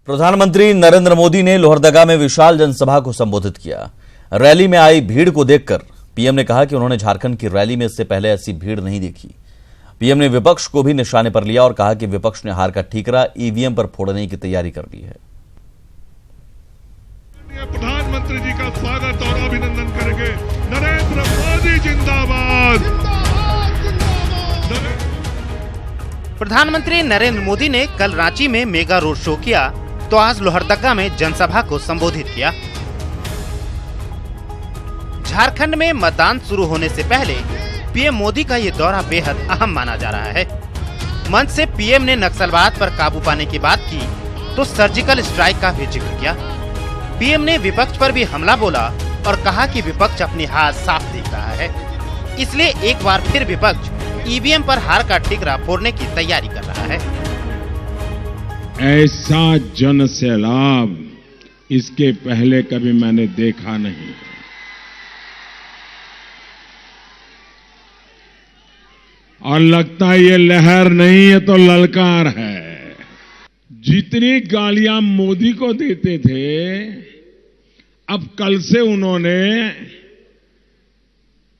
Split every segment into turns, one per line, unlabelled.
प्रधानमंत्री नरेंद्र मोदी ने लोहरदगा में विशाल जनसभा को संबोधित किया। रैली में आई भीड़ को देखकर पीएम ने कहा कि उन्होंने झारखंड की रैली में इससे पहले ऐसी भीड़ नहीं देखी। पीएम ने विपक्ष को भी निशाने पर लिया और कहा कि विपक्ष ने हार का ठीकरा ईवीएम पर फोड़ने की तैयारी कर ली है।
प्रधानमंत्री जी का स्वागत और अभिनंदन करेंगे। नरेंद्र मोदी जिंदाबाद।
प्रधानमंत्री नरेंद्र मोदी ने कल रांची में मेगा रोड शो किया तो आज लोहरदगा में जनसभा को संबोधित किया। झारखंड में मतदान शुरू होने से पहले पीएम मोदी का ये दौरा बेहद अहम माना जा रहा है। मंच से पीएम ने नक्सलवाद पर काबू पाने की बात की तो सर्जिकल स्ट्राइक का भी जिक्र किया। पीएम ने विपक्ष पर भी हमला बोला और कहा कि विपक्ष अपनी हार साफ देख रहा है, इसलिए एक बार फिर विपक्ष ईवीएम पर हार का ठीकरा फोड़ने की तैयारी कर रहा है।
ऐसा जन सैलाब इसके पहले कभी मैंने देखा नहीं। और लगता है ये लहर नहीं है तो ललकार है। जितनी गालियां मोदी को देते थे, अब कल से उन्होंने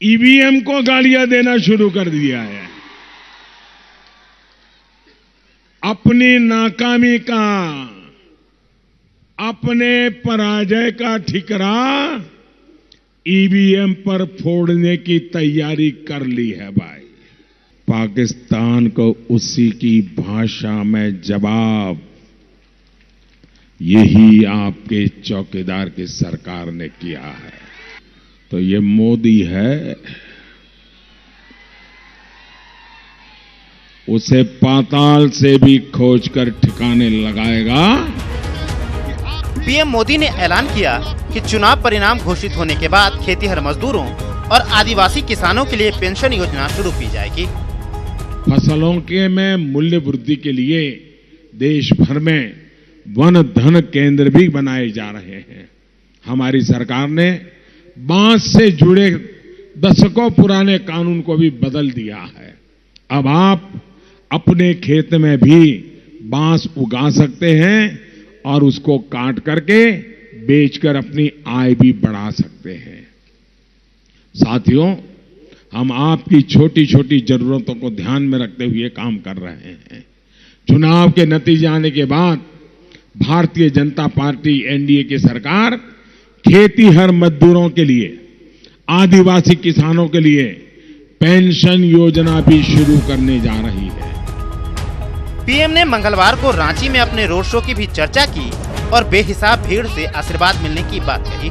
ईवीएम को गालियां देना शुरू कर दिया है। अपनी नाकामी का, अपने पराजय का ठिकरा ईवीएम पर फोड़ने की तैयारी कर ली है भाई। पाकिस्तान को उसी की भाषा में जवाब यही आपके चौकीदार की सरकार ने किया है। तो ये मोदी है, उसे पाताल से भी खोजकर ठिकाने लगाएगा।
पीएम मोदी ने ऐलान किया कि चुनाव परिणाम घोषित होने के बाद खेतीहर मजदूरों और आदिवासी किसानों के लिए पेंशन योजना शुरू की जाएगी।
फसलों के में मूल्य वृद्धि के लिए देश भर में वन धन केंद्र भी बनाए जा रहे हैं। हमारी सरकार ने बांस से जुड़े दशकों पुराने कानून को भी बदल दिया है। अब आप अपने खेत में भी बांस उगा सकते हैं और उसको काट करके बेचकर अपनी आय भी बढ़ा सकते हैं। साथियों, हम आपकी छोटी छोटी जरूरतों को ध्यान में रखते हुए काम कर रहे हैं। चुनाव के नतीजे आने के बाद भारतीय जनता पार्टी एनडीए की सरकार खेतीहर मजदूरों के लिए, आदिवासी किसानों के लिए पेंशन योजना भी शुरू करने जा रही है।
पीएम ने मंगलवार को रांची में अपने रोड शो की भी चर्चा की और बेहिसाब भीड़ से आशीर्वाद मिलने की बात कही।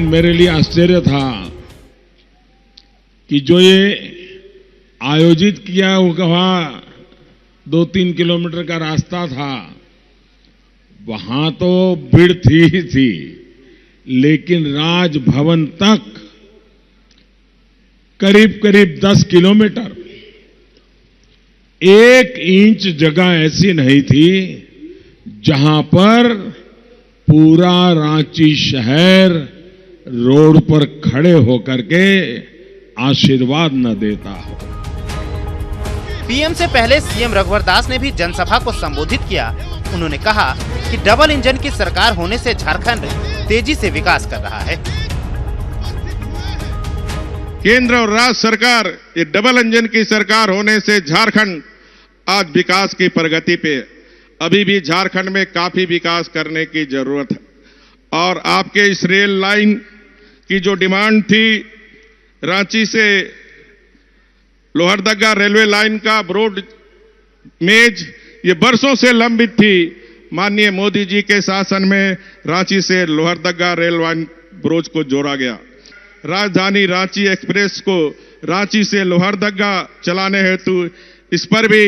मेरे लिए आश्चर्य था कि जो ये आयोजित किया हुआ 2-3 किलोमीटर का रास्ता था, वहां तो भीड़ थी ही थी, लेकिन राजभवन तक करीब करीब 10 किलोमीटर 1 इंच जगह ऐसी नहीं थी जहां पर पूरा रांची शहर रोड पर खड़े होकर के आशीर्वाद न देता हो।
पीएम से पहले सीएम रघुवर दास ने भी जनसभा को संबोधित किया। उन्होंने कहा कि डबल इंजन की सरकार होने से झारखंड तेजी से विकास कर रहा है।
केंद्र और राज्य सरकार, ये डबल इंजन की सरकार होने से झारखंड आज विकास की प्रगति पे। अभी भी झारखंड में काफी विकास करने की जरूरत है। और आपके इस रेल लाइन की जो डिमांड थी, रांची से लोहरदगा रेलवे लाइन का ब्रॉड मेज, ये बरसों से लंबित थी। माननीय मोदी जी के शासन में रांची से लोहरदगा रेल लाइन ब्रॉज को जोड़ा गया। राजधानी रांची एक्सप्रेस को रांची से लोहरदगा चलाने हेतु इस पर भी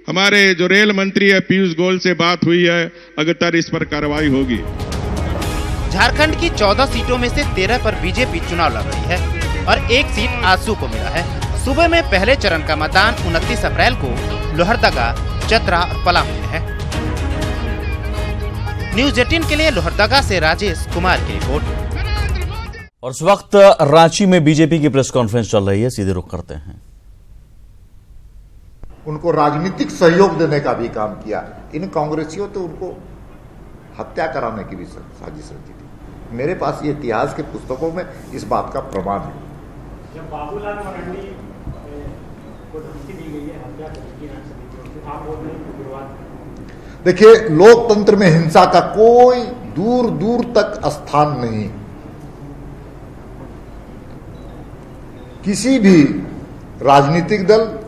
हमारे जो रेल मंत्री है पीयूष गोयल से बात हुई है। अगर इस पर कार्रवाई होगी।
झारखंड की 14 सीटों में से 13 पर बीजेपी चुनाव लड़ रही है और 1 सीट आजसू को मिला है। सुबह में पहले चरण का मतदान 29 अप्रैल को लोहरदगा, चतरा और पलामू में है। न्यूज़ 18 के लिए लोहरदगा से राजेश कुमार की रिपोर्ट।
और इस वक्त रांची में बीजेपी की प्रेस कॉन्फ्रेंस चल रही है, सीधे रुख करते हैं।
उनको राजनीतिक सहयोग देने का भी काम किया। इन कांग्रेसियों तो उनको हत्या कराने की भी साजिश रची थी। मेरे पास ये इतिहास के पुस्तकों में इस बात का प्रमाण है।
जब बाबूलाल मरांडी को धमकी दी गई है हत्या करने की, आप बोल रहे हैं विरोध।
देखिए, लोकतंत्र में हिंसा का कोई दूर दूर तक स्थान नहीं। किसी भी राजनीतिक दल,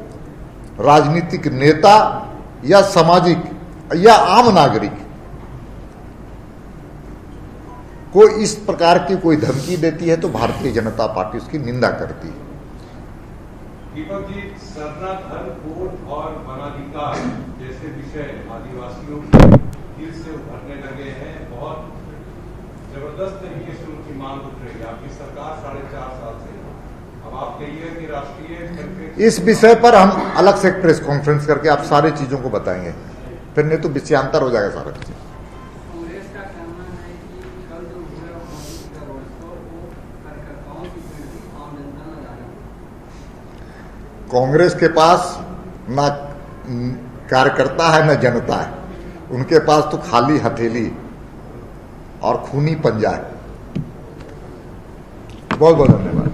राजनीतिक नेता या सामाजिक या आम नागरिक को इस प्रकार की कोई धमकी देती है तो भारतीय जनता पार्टी उसकी निंदा करती है।
दीपक जी, सरना धर्म कोड और वनाधिकार जैसे विषय आदिवासियों के दिल से उभरने लगे हैं। बहुत जबरदस्त तरीके से उनकी मांग उठ रही है। आपकी सरकार 4.5 साल से, अब आप कहिए कि राष्ट्रीय
इस विषय पर हम अलग से एक प्रेस कॉन्फ्रेंस करके आप सारी चीजों को बताएंगे, फिर नहीं तो विषयांतर हो जाएगा सारा चीज।
कांग्रेस का कहना है कि कल जो हुआ मोदी का रोड शो वो कार्यकर्ताओं की भीड़ थी, आम जनता न जाने।
कांग्रेस के पास ना कार्यकर्ता है न जनता है, उनके पास तो खाली हथेली और खूनी पंजा है। बहुत बहुत धन्यवाद।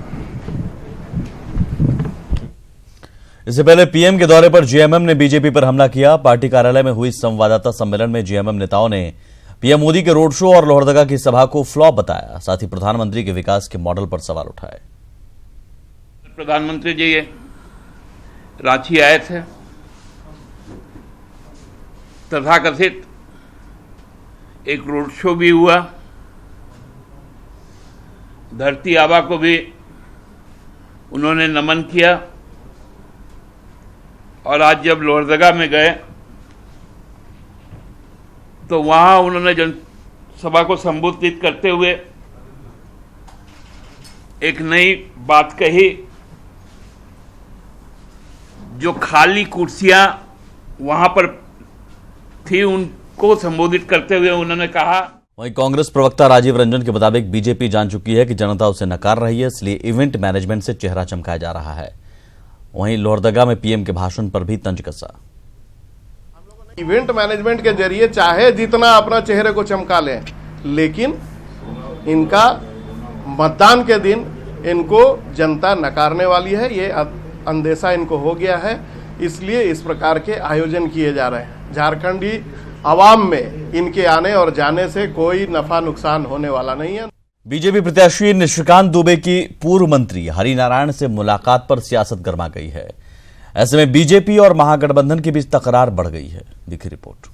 इससे पहले पीएम के दौरे पर जेएमएम ने बीजेपी पर हमला किया। पार्टी कार्यालय में हुई संवाददाता सम्मेलन में जेएमएम नेताओं ने पीएम मोदी के रोड शो और लोहरदगा की सभा को फ्लॉप बताया। साथ ही प्रधानमंत्री के विकास के मॉडल पर सवाल उठाए।
प्रधानमंत्री जी रांची आए थे, तथाकथित एक रोड शो भी हुआ, धरती आबा को भी उन्होंने नमन किया, और आज जब लोहरदगा में गए तो वहां उन्होंने जनसभा को संबोधित करते हुए एक नई बात कही। जो खाली कुर्सियां वहां पर थी उनको संबोधित करते हुए उन्होंने कहा।
वहीं कांग्रेस प्रवक्ता राजीव रंजन के मुताबिक बीजेपी जान चुकी है कि जनता उसे नकार रही है, इसलिए इवेंट मैनेजमेंट से चेहरा चमकाया जा रहा है। वहीं लोहरदगा में पीएम के भाषण पर भी तंज कसा।
इवेंट मैनेजमेंट के जरिए चाहे जितना अपना चेहरे को चमका लें, लेकिन इनका मतदान के दिन इनको जनता नकारने वाली है, ये अंदेशा इनको हो गया है। इसलिए इस प्रकार के आयोजन किए जा रहे हैं। झारखंडी आवाम में इनके आने और जाने से कोई नफा नुकसान होने वाला नहीं है।
बीजेपी प्रत्याशी निशिकांत दुबे की पूर्व मंत्री हरिनारायण से मुलाकात पर सियासत गर्मा गई है। ऐसे में बीजेपी और महागठबंधन के बीच तकरार बढ़ गई है। देखिए रिपोर्ट।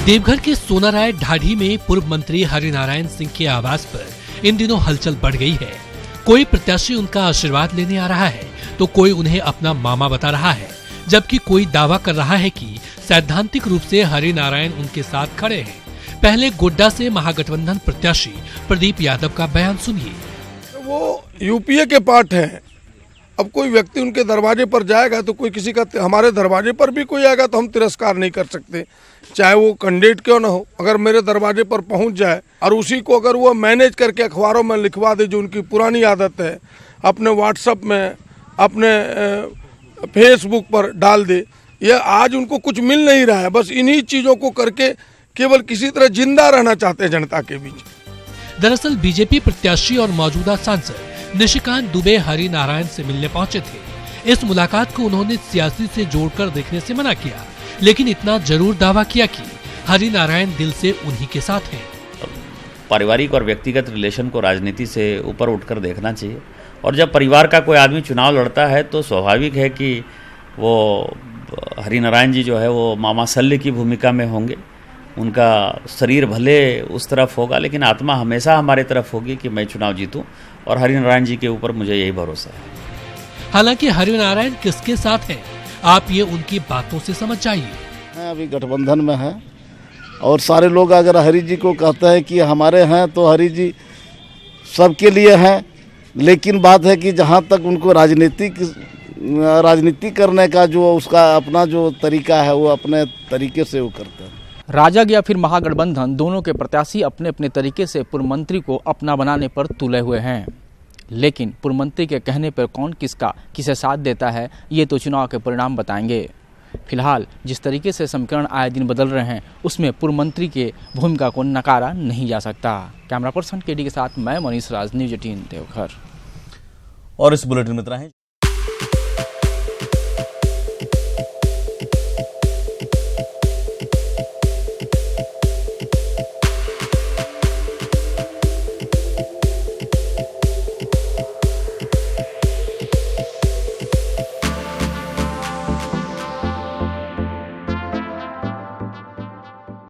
देवघर के सोनाराय ढाढी में पूर्व मंत्री हरिनारायण सिंह के आवास पर इन दिनों हलचल बढ़ गई है। कोई प्रत्याशी उनका आशीर्वाद लेने आ रहा है तो कोई उन्हें अपना मामा बता रहा है, जबकि कोई दावा कर रहा है कि सैद्धांतिक रूप से हरिनारायण उनके साथ खड़े हैं। पहले गोड्डा से महागठबंधन प्रत्याशी प्रदीप यादव का बयान सुनिए।
वो यूपीए के पार्ट हैं। अब कोई व्यक्ति उनके दरवाजे पर जाएगा तो कोई किसी का, हमारे दरवाजे पर भी कोई आएगा तो हम तिरस्कार नहीं कर सकते, चाहे वो कैंडिडेट क्यों ना हो। अगर मेरे दरवाजे पर पहुंच जाए और उसी को अगर वो मैनेज करके अखबारों में लिखवा दे, जो उनकी पुरानी आदत है, अपने व्हाट्सएप में, अपने फेसबुक पर डाल दे, ये आज उनको कुछ मिल नहीं रहा है। बस इन्हीं चीज़ों को करके केवल किसी तरह जिंदा रहना चाहते हैं जनता के बीच।
दरअसल बीजेपी प्रत्याशी और मौजूदा सांसद निशिकांत दुबे हरिनारायण से मिलने पहुंचे थे। इस मुलाकात को उन्होंने सियासी से जोड़कर देखने से मना किया, लेकिन इतना जरूर दावा किया कि हरिनारायण दिल से उन्हीं के साथ हैं।
पारिवारिक और व्यक्तिगत रिलेशन को राजनीति से ऊपर उठकर देखना चाहिए, और जब परिवार का कोई आदमी चुनाव लड़ता है तो स्वाभाविक है कि वो हरिनारायण जी जो है वो मामा शल्य की भूमिका में होंगे। उनका शरीर भले उस तरफ होगा, लेकिन आत्मा हमेशा हमारे तरफ होगी कि मैं चुनाव जीतूं, और हरिनारायण जी के ऊपर मुझे यही भरोसा है।
हालांकि हरिनारायण किसके साथ हैं, आप ये उनकी बातों से समझ जाइए।
अभी गठबंधन में है, और सारे लोग अगर हरि जी को कहते हैं कि हमारे हैं तो हरि जी सबके लिए हैं, लेकिन बात है कि जहाँ तक उनको राजनीति करने का जो उसका अपना जो तरीका है, वो अपने तरीके से वो करते हैं।
राजग या फिर महागठबंधन, दोनों के प्रत्याशी अपने अपने तरीके से पूर्व मंत्री को अपना बनाने पर तुले हुए हैं। लेकिन पूर्व मंत्री के कहने पर कौन किसका किसे साथ देता है, ये तो चुनाव के परिणाम बताएंगे। फिलहाल जिस तरीके से समीकरण आए दिन बदल रहे हैं, उसमें पूर्व मंत्री के भूमिका को नकारा नहीं जा सकता। कैमरा पर्सन केडी के साथ मैं मनीष राज, न्यूज़ 18 देवघर।
और इस बुलेटिन में इतना ही।